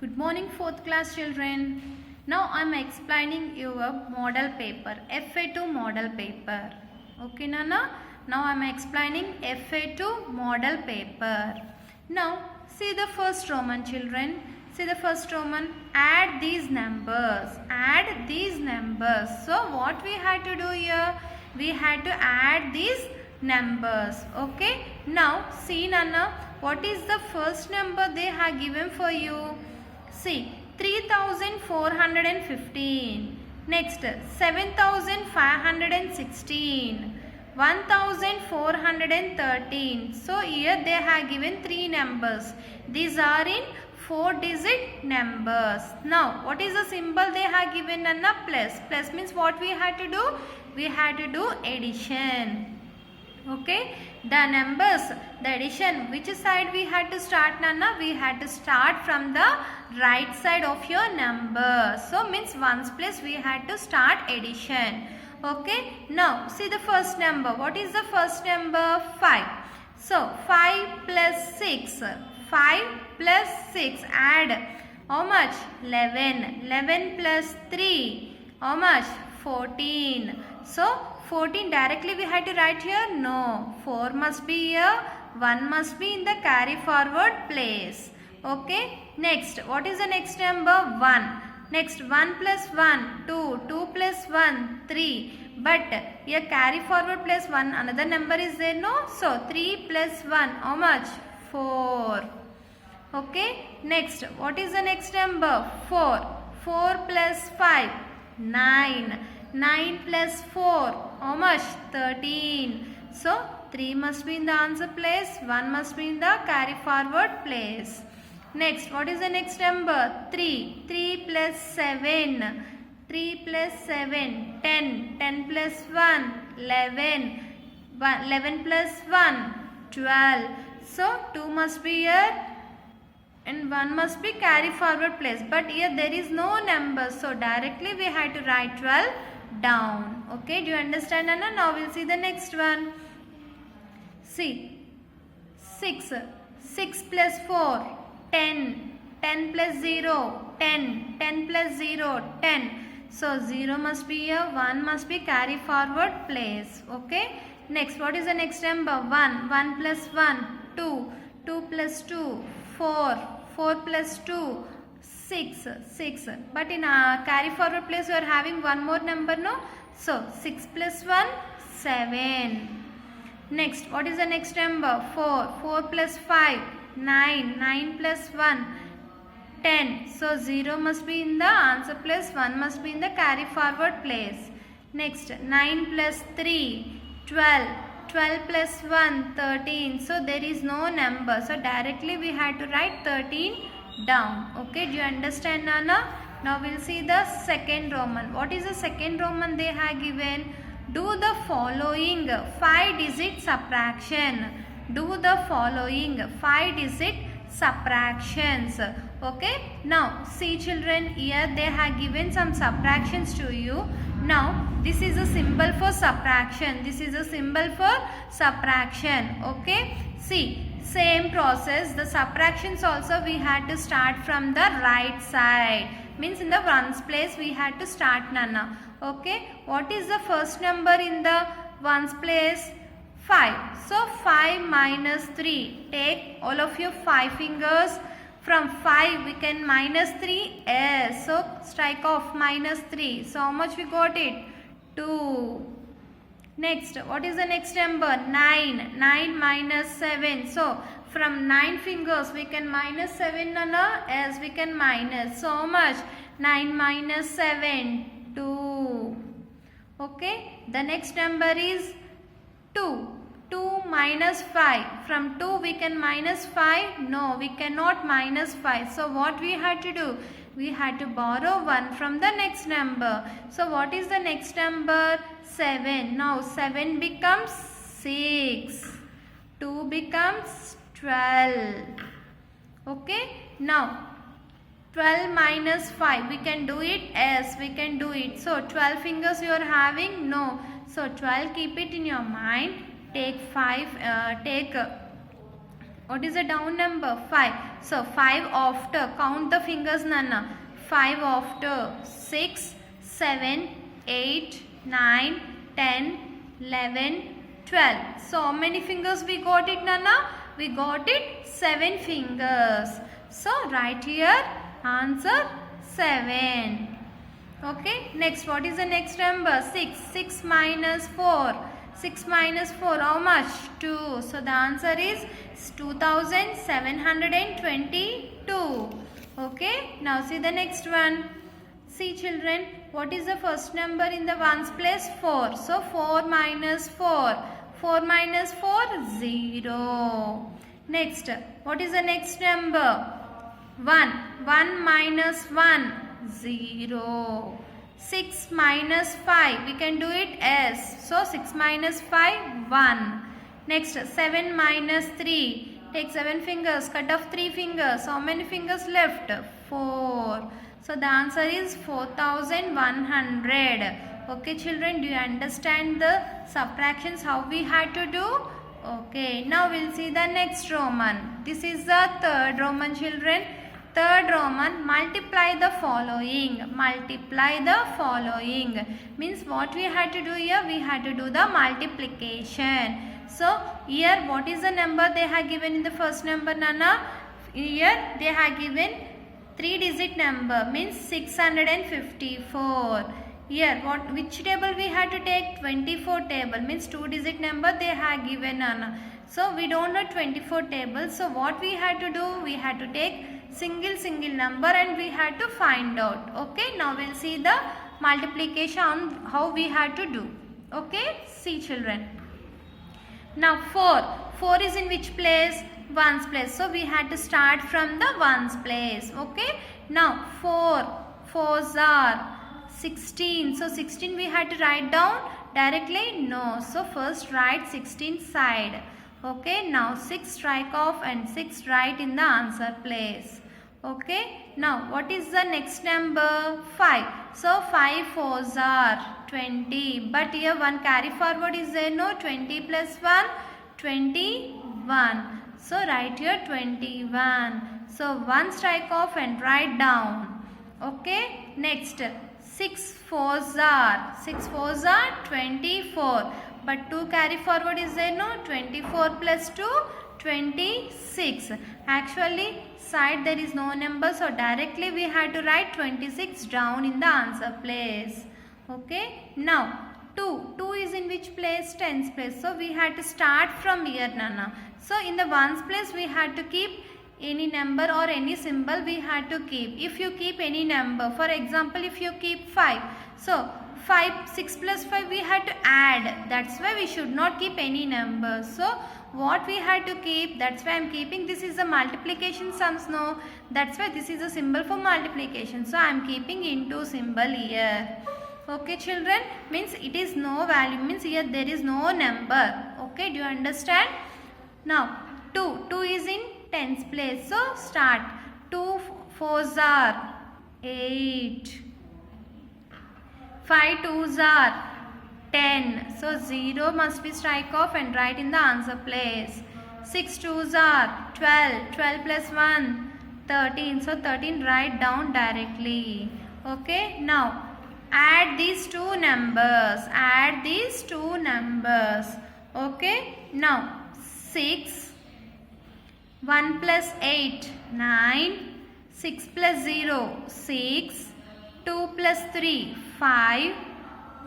Good morning, 4th class children. Now I am explaining your model paper, FA2 model paper. Okay, Nana? Now I am explaining FA2 model paper. Now see the first Roman, children. See the first Roman. Add these numbers. Add these numbers. So what we had to do here? We had to add these numbers. Okay. Now see, Nana. What is the first number they have given for you? See, 3415. Next, 7516. 1413. So here they have given three numbers. These are in 4-digit numbers. Now, what is the symbol they have given? Anna? Plus. Plus means what we had to do? We had to do addition. Okay, the numbers, the addition, which side we had to start, Nana? We had to start from the right side of your number. So means ones place we had to start addition. Okay, now see the first number. What is the first number? 5. So 5 plus 6. 5 plus 6. Add. How much? 11. 11 plus 3. How much? 14. So 14 directly we had to write here? No. 4 must be here. 1 must be in the carry forward place. Okay. Next. What is the next number? 1. Next. 1 plus 1. 2. 2 plus 1. 3. But here carry forward place 1. Another number is there? No. So 3 plus 1. How much? 4. Okay. Next. What is the next number? 4. 4 plus 5. 9. 9 plus 4, how much? 13. So, 3 must be in the answer place, 1 must be in the carry forward place. Next, what is the next number? 3. 3 plus 7. 3 plus 7, 10. 10 plus 1, 11. 11 plus 1, 12. So, 2 must be here and 1 must be carry forward place. But here there is no number. So, directly we had to write 12 down. Okay, do you understand, Anna? Now we'll see the next one. See, 6. 6 plus 4, 10. 10 plus 0, 10. 10 plus 0, 10. So 0 must be here, 1 must be carry forward place. Okay. Next, what is the next number? 1. 1 plus 1, 2. 2 plus 2, 4. 4 plus 2, 6. 6. But in carry forward place you are having one more number, no? So 6 plus 1, 7. Next, what is the next number? 4. 4 plus 5, 9. 9 plus 1, 10. So 0 must be in the answer place, 1 must be in the carry forward place. Next, 9 plus 3, 12. 12 plus 1, 13. So there is no number. So directly we had to write 13 down. Okay, do you understand, Nana? Now we'll see the second Roman. What is the second Roman they have given? Do the following 5-digit subtraction. Do the following 5-digit subtractions. Okay, now see, children, here they have given some subtractions to you. Now this is a symbol for subtraction. This is a symbol for subtraction. Okay, see, same process. The subtractions also we had to start from the right side. Means in the ones place we had to start, Nana. Okay, what is the first number in the ones place? 5. So 5 minus 3. Take all of your 5 fingers. From 5 we can minus 3. Yes. So strike off minus 3. So how much we got it? 2. Next, what is the next number? 9. 9 minus 7. So from 9 fingers we can minus 7, Nana? Yes, we can minus. So how much? 9 minus 7. 2. Okay. The next number is 2. 2 minus 5. From 2 we can minus 5. No, we cannot minus 5. So what we had to do? We had to borrow 1 from the next number. So what is the next number? 7. Now 7 becomes 6. 2 becomes 12. Okay. Now 12 minus 5. We can do it? Yes, we can do it. So 12 fingers you are having? No. So 12, keep it in your mind. Take 5. Take What is the down number? 5. So 5 after. Count the fingers, Nana. 5 after. 6, 7, 8, 9, 10, 11, 12. So how many fingers we got it, Nana? We got it 7 fingers. So write here answer 7. Okay. Next, what is the next number? 6. 6 minus 4. 6 minus 4, how much? 2. So the answer is 2722. Okay. Now see the next one. See children, what is the first number in the ones place? 4. So 4 minus 4. 4 minus 4, 0. Next, what is the next number? 1. 1 minus 1, 0. 6 minus 5, we can do it as. So 6 minus 5, 1. Next, 7 minus 3. Take 7 fingers, cut off 3 fingers. How many fingers left? 4. So the answer is 4100. Okay children, do you understand the subtractions how we had to do? Okay, now we'll see the next Roman. This is the third Roman, children. Third Roman, multiply the following. Multiply the following. Means what we had to do here? We had to do the multiplication. So here what is the number they have given in the first number, Nana? Here they have given 3-digit number, means 654. Here which table we had to take? 24 table, means 2-digit number they have given, Nana. So we don't know 24 tables. So what we had to do? We had to take single number and we had to find out. Okay, now we'll see the multiplication how we had to do. Okay, see children. Now 4. 4 is in which place? Ones place. So we had to start from the ones place. Okay, now 4. 4s are 16. So 16 we had to write down directly? No. So first write 16 side. Okay, now 6 strike off and 6 write in the answer place. Okay, now what is the next number? 5. So 5 4s are 20. But here one carry forward is there? No. 20 plus 1, 21. So write here 21. So 1 strike off and write down. Okay, next 6 4s are 24. But 2 carry forward is there? No. 24 plus 2, 26. Actually side there is no number, so directly we had to write 26 down in the answer place. Okay, now 2 is in which place? Tens place. So we had to start from here, Nana. So in the ones place we had to keep any number or any symbol we had to keep. If you keep any number, for example if you keep 5, so 6 plus 5 we had to add. That's why we should not keep any number. So what we had to keep, that's why I am keeping, this is a multiplication sums, no. That's why this is a symbol for multiplication. So I am keeping into symbol here. Okay children, means it is no value, means here there is no number. Okay, do you understand? Now 2 is in tens place. So start. 2 4s are 8. 5 2s are 10. So 0 must be strike off and write in the answer place. 6 2s are 12. 12 plus 1, 13. So 13 write down directly. Okay, now add these two numbers. Add these two numbers. Okay, now 6. 1 plus 8, 9. 6 plus 0, 6. 2 plus 3, 5.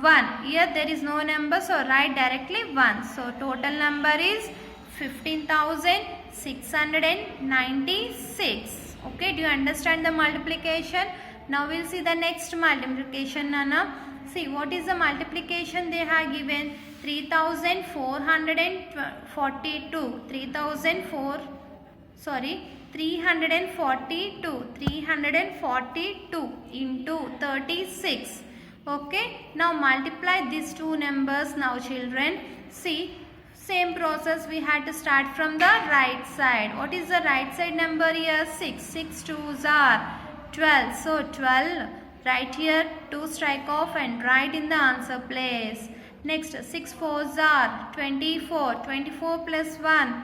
1. Here there is no number, so write directly 1. So total number is 15,696. Okay, do you understand the multiplication? Now we'll see the next multiplication, Nana. See what is the multiplication they have given? 342 into 36. Okay, now multiply these two numbers now children. See, same process we had to start from the right side. What is the right side number here? 6. 6 2s are 12. So 12 right here, 2 strike off and write in the answer place. Next 6 4s are 24. 24 plus 1,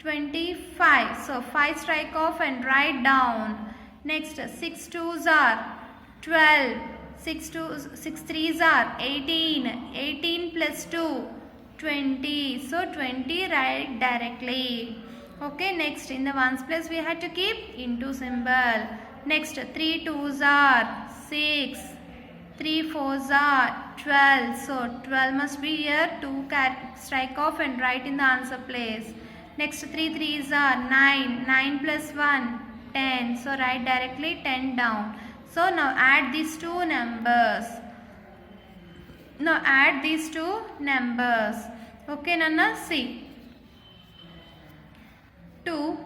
25. So 5 strike off and write down. Next 6 2s are 12. 6 3s are 18. 18 plus 2 20. So 20 write directly. Okay, next in the ones place we had to keep into symbol. Next 3 2s are 6. 3 4s are 12. So 12 must be here. 2 strike off and write in the answer place. Next 3 3s are 9. 9 plus 1 10. So write directly 10 down. So now add these two numbers. Now add these two numbers. Okay, Nana, see. 2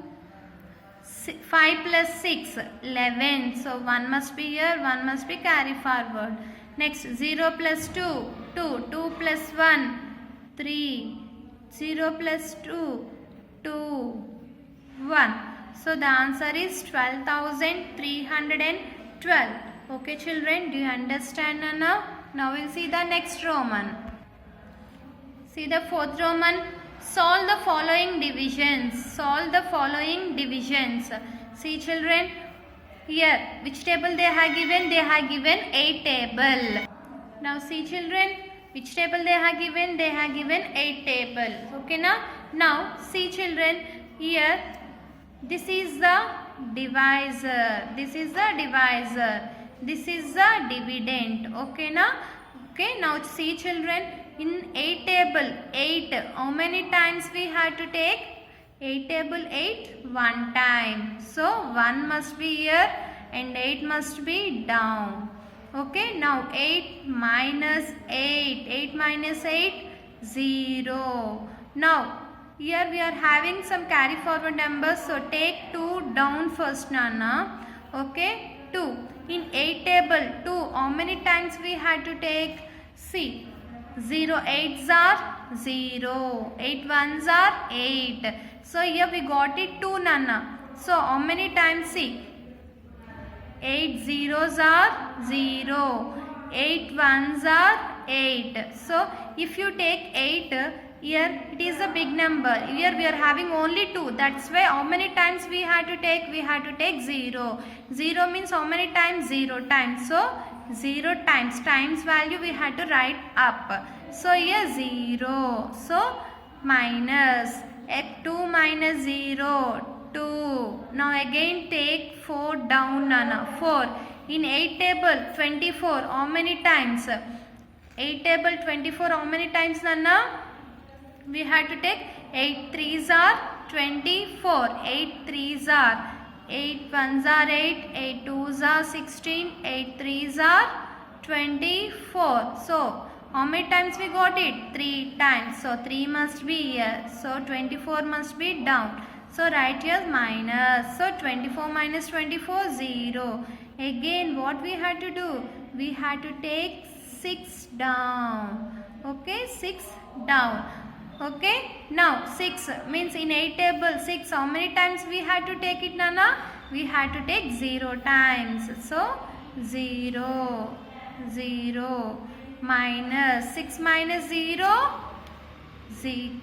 5 plus 6 11. So 1 must be here, 1 must be carry forward. Next 0 plus 2 2. 2 plus 1 3. 0 plus 2 2 1. So the answer is 12,312. Okay children, do you understand now? Now we'll see the next Roman. See the fourth Roman. Solve the following divisions. Solve the following divisions. See children, here which table they have given? They have given 8 table. Now see children, which table they have given? They have given 8 table. Okay now? Now see children, here this is the divisor. This is the divisor. This is the dividend. Okay now? Okay, now see children, in 8 table 8, how many times we have to take? 8 table 8 one time. So 1 must be here and 8 must be down. Okay, now 8 minus 8. 8 minus 8 0. Now here we are having some carry forward numbers. So take 2 down first, Nana. Okay, 2. In 8 table 2, how many times we had to take? See, 0 8s are 0. 8 1s are 8. So here we got it 2, Nana. So how many times? See, 8 zeros are 0. 8 1s are 8. So if you take 8, here it is a big number. Here we are having only 2. That's why how many times we had to take? We had to take 0. 0 means how many times? 0 times. So 0 times. Times value we had to write up. So here 0. So minus. 2 minus 0. 2. Now again take 4 down, Nana. 4. In 8 table 24. How many times? 8 table 24. How many times, Nana? We had to take 8 3s are 24. 8 3s are 8 1s are 8. 8 2s are 16. 8 3s are 24. So how many times we got it? 3 times. So 3 must be here. So 24 must be down. So write here minus. So 24 minus 24 0. Again what we had to do? We had to take 6 down. Okay, 6 down. Okay, now 6 means in 8 table 6, how many times we had to take it, Nana? We had to take 0 times. So 0 0 minus 6 minus 0 6.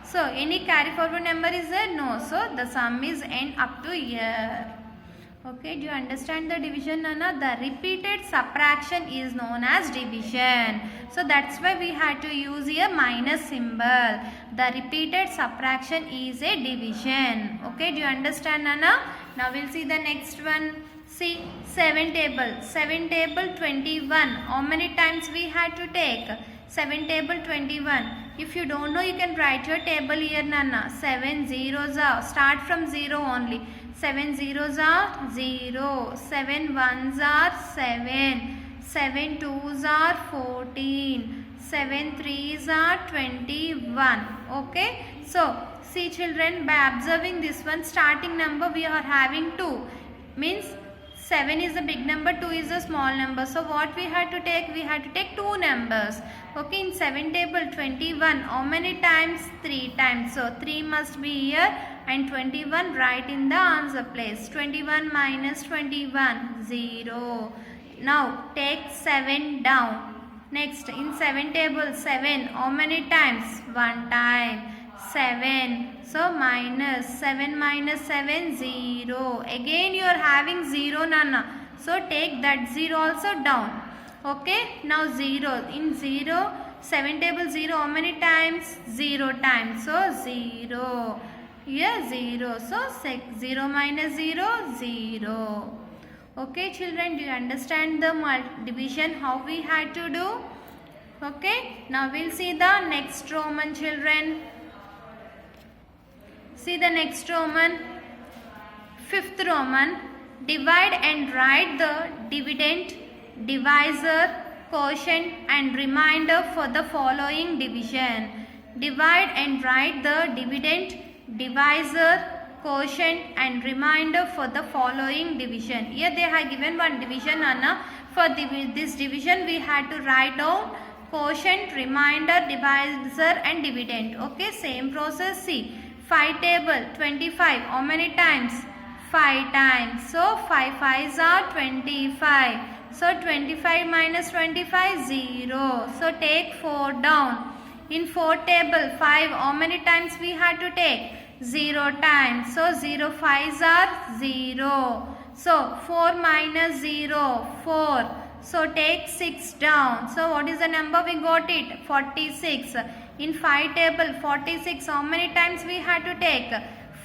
So any carry forward number is there? No. So the sum is n up to here. Okay, do you understand the division, Nana? The repeated subtraction is known as division. So that's why we had to use here minus symbol. The repeated subtraction is a division. Okay, do you understand, Nana? Now we'll see the next one. See, 7 table. 7 table 21. How many times we had to take? 7 table 21. If you don't know, you can write your table here, Nana. 7 zeros are. Start from 0 only. 7 zeros are 0. 7 ones are 7. 7 twos are 14. 7 threes are 21. Okay. So, see children, by observing this one, starting number we are having 2. Means 7 is the big number, 2 is the small number. So what we had to take? We had to take 2 numbers. Okay, in 7 table 21, how many times? 3 times. So 3 must be here and 21 right in the answer place. 21 minus 21, 0. Now take 7 down. Next, in 7 table 7, how many times? 1 time. 7. So minus 7 minus 7 0. Again you are having 0 Nana. So take that 0 also down. Okay. Now 0. In 0, 7 table 0 how many times? 0 times. So 0. Here 0. So 0 minus 0 0. Okay children, do you understand the division how we had to do? Okay. Now we'll see the next Roman children. See the next Roman. Fifth Roman. Divide and write the dividend, divisor, quotient and remainder for the following division. Divide and write the dividend, divisor, quotient and remainder for the following division. Here they have given one division Anna. For this division we had to write down quotient, remainder, divisor and dividend. Okay, same process. See 5 table 25 how many times? 5 times. So 5 5s are 25. So 25 minus 25 0. So take 4 down. In 4 table 5 how many times we had to take? 0 times. So 0 5s are 0. So 4 minus 0 4. So take 6 down. So what is the number we got it? 46. In 5 table 46 how many times we had to take?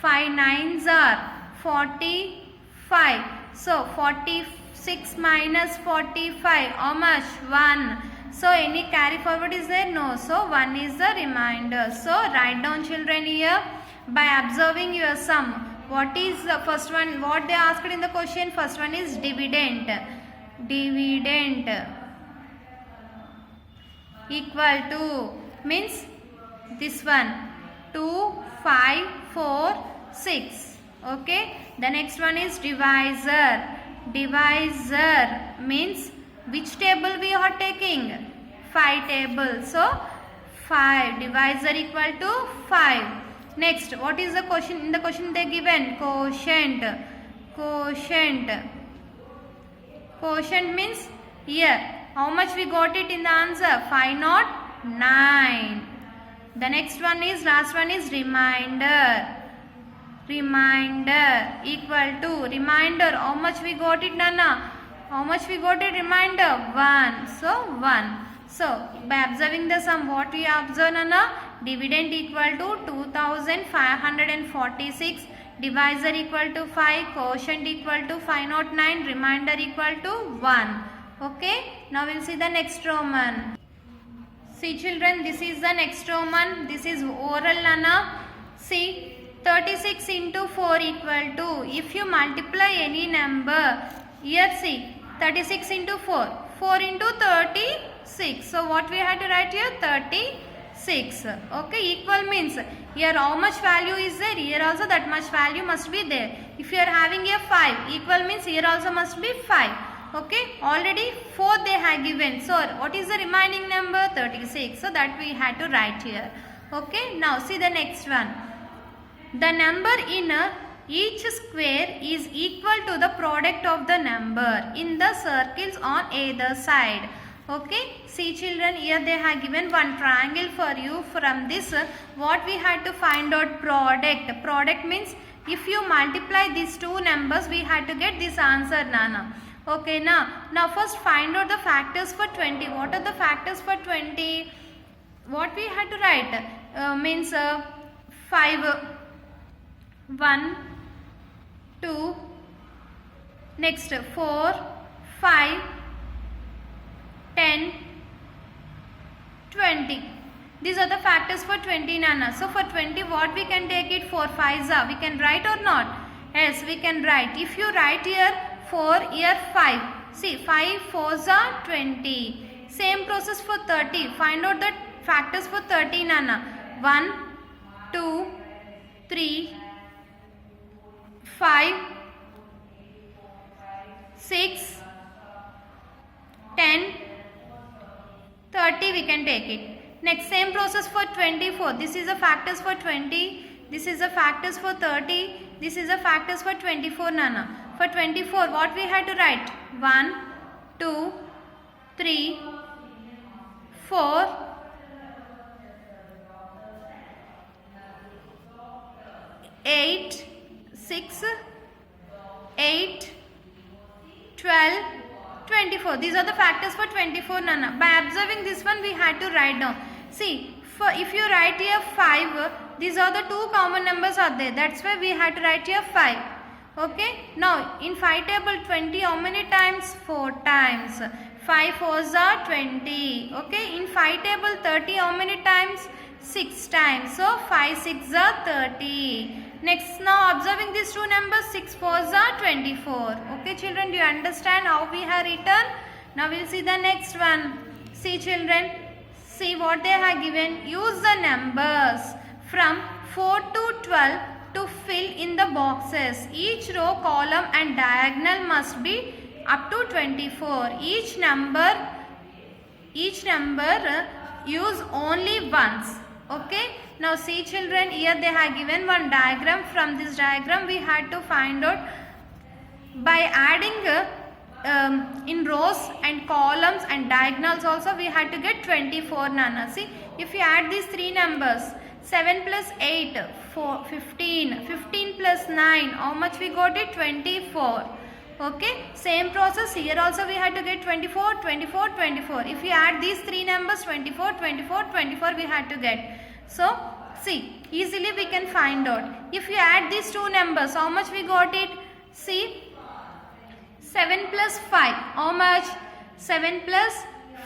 5 9s are 45. So 46 minus 45 how much? 1. So any carry forward is there? No. So 1 is the remainder. So write down children here by observing your sum. What is the first one? What they asked in the question? First one is dividend. Dividend equal to means this one 2 5 4 6. Okay. The next one is divisor. Divisor means which table we are taking? 5 table. So 5 divisor equal to 5. Next, what is the question? In the question they given quotient. Quotient. Quotient means here how much we got it in the answer? 509. The next one is last one is remainder. Remainder equal to remainder how much we got it Nana? How much we got it remainder? 1. So 1. So by observing the sum what we observe Nana? Dividend equal to 2546. Divisor equal to 5. Quotient equal to 509. Remainder equal to 1. Okay. Now we'll see the next Roman. See children, this is the next Roman. This is oral Nana. See 36 into 4 equal to, if you multiply any number, here see 36 into 4. 4 into 36. So what we had to write here? 36. Okay, equal means here how much value is there? Here also that much value must be there. If you are having here 5, equal means here also must be 5. Okay, already 4 they have given. So what is the remaining number? 36. So that we had to write here. Okay, now see the next one. The number in each square is equal to the product of the number in the circles on either side. Okay, see children, here they have given one triangle for you. From this what we had to find out? Product. Product means if you multiply these two numbers we had to get this answer Nana. Okay, now first find out the factors for 20. What are the factors for 20? What we had to write? Means 5 1 2 next 4 5 10 20. These are the factors for 20 Nana. So for 20 what we can take it? 4 5s we can write or not? Yes, we can write. If you write here 4 here 5. See 5 4s are 20. Same process for 30. Find out the factors for 30 Nana. 1 2 3 5 6 10 30 we can take it. Next same process for 24. This is the factors for 20. This is the factors for 30. This is the factors for 24 Nana. For 24 what we had to write? 1 2 3 4 8, 6, 8, 12, 24. These are the factors for 24, Nana. By observing this one, we had to write down. See, if you write here 5, these are the two common numbers are there. That's why we had to write here 5. Okay. Now, in 5 table 20, how many times? 4 times. 5 4s are 20. Okay. In 5 table 30, how many times? 6 times. So, 5 6 are 30. Next, now observing these two numbers, 6 4s are 24. Okay, children, do you understand how we have written? Now, we'll see the next one. See, children, see what they have given. Use the numbers from 4 to 12 to fill in the boxes. Each row, column and diagonal must be up to 24. Each number use only once. Okay. Now see, children, here they have given one diagram. From this diagram we had to find out by adding in rows and columns and diagonals also we had to get 24, Nana. See, if you add these three numbers, 7 plus 8, 15, 15 plus 9, how much we got it? 24. Okay, same process here also we had to get 24, 24, 24. If we add these three numbers, 24, 24, 24 we had to get. So, see, easily we can find out. If you add these two numbers, how much we got it? See, 7 plus 5, how much? 7 plus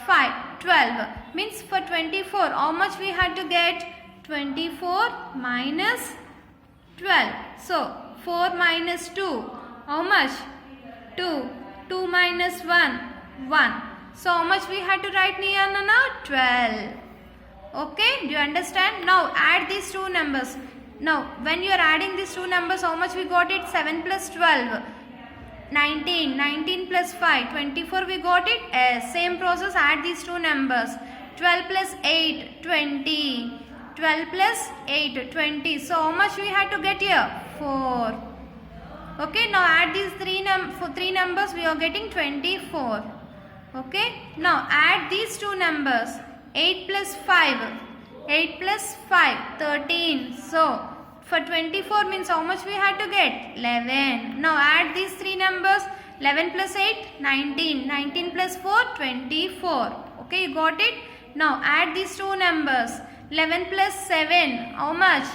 5, 12. Means for 24, how much we had to get? 24 minus 12. So, 4 minus 2, how much? 2. 2 minus 1, 1. So, how much we had to write near, Nana? 12. Okay, do you understand? Now, add these two numbers. Now, when you are adding these two numbers, how much we got it? 7 plus 12, 19. 19 plus 5, 24 we got it? Yes. Same process, add these two numbers. 12 plus 8, 20. 12 plus 8, 20. So, how much we had to get here? 4. Okay, now add these three numbers, we are getting 24. Okay, now add these two numbers. 8 plus 5, 8 plus 5, 13. So, for 24 means how much we had to get? 11. Now, add these three numbers. 11 plus 8, 19. 19 plus 4, 24. Okay, you got it? Now, add these two numbers. 11 plus 7, how much?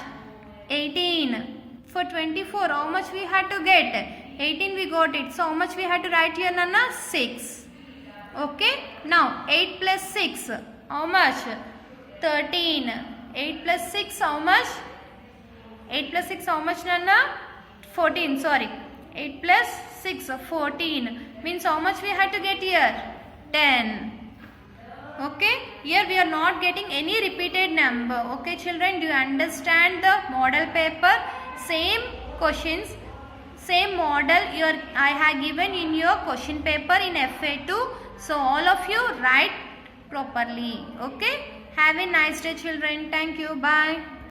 18. For 24, how much we had to get? 18 we got it. So, how much we had to write here, Nana? 6. Okay, now 8 plus 6. How much? 13. 8 plus 6, how much? 8 plus 6, how much, Nana? 14, sorry. 8 plus 6, 14. Means how much we had to get here? 10. Okay, here we are not getting any repeated number. Okay, children, do you understand the model paper? Same questions, same model I have given in your question paper in FA2. So, all of you write properly. Okay, have a nice day, children. Thank you. Bye.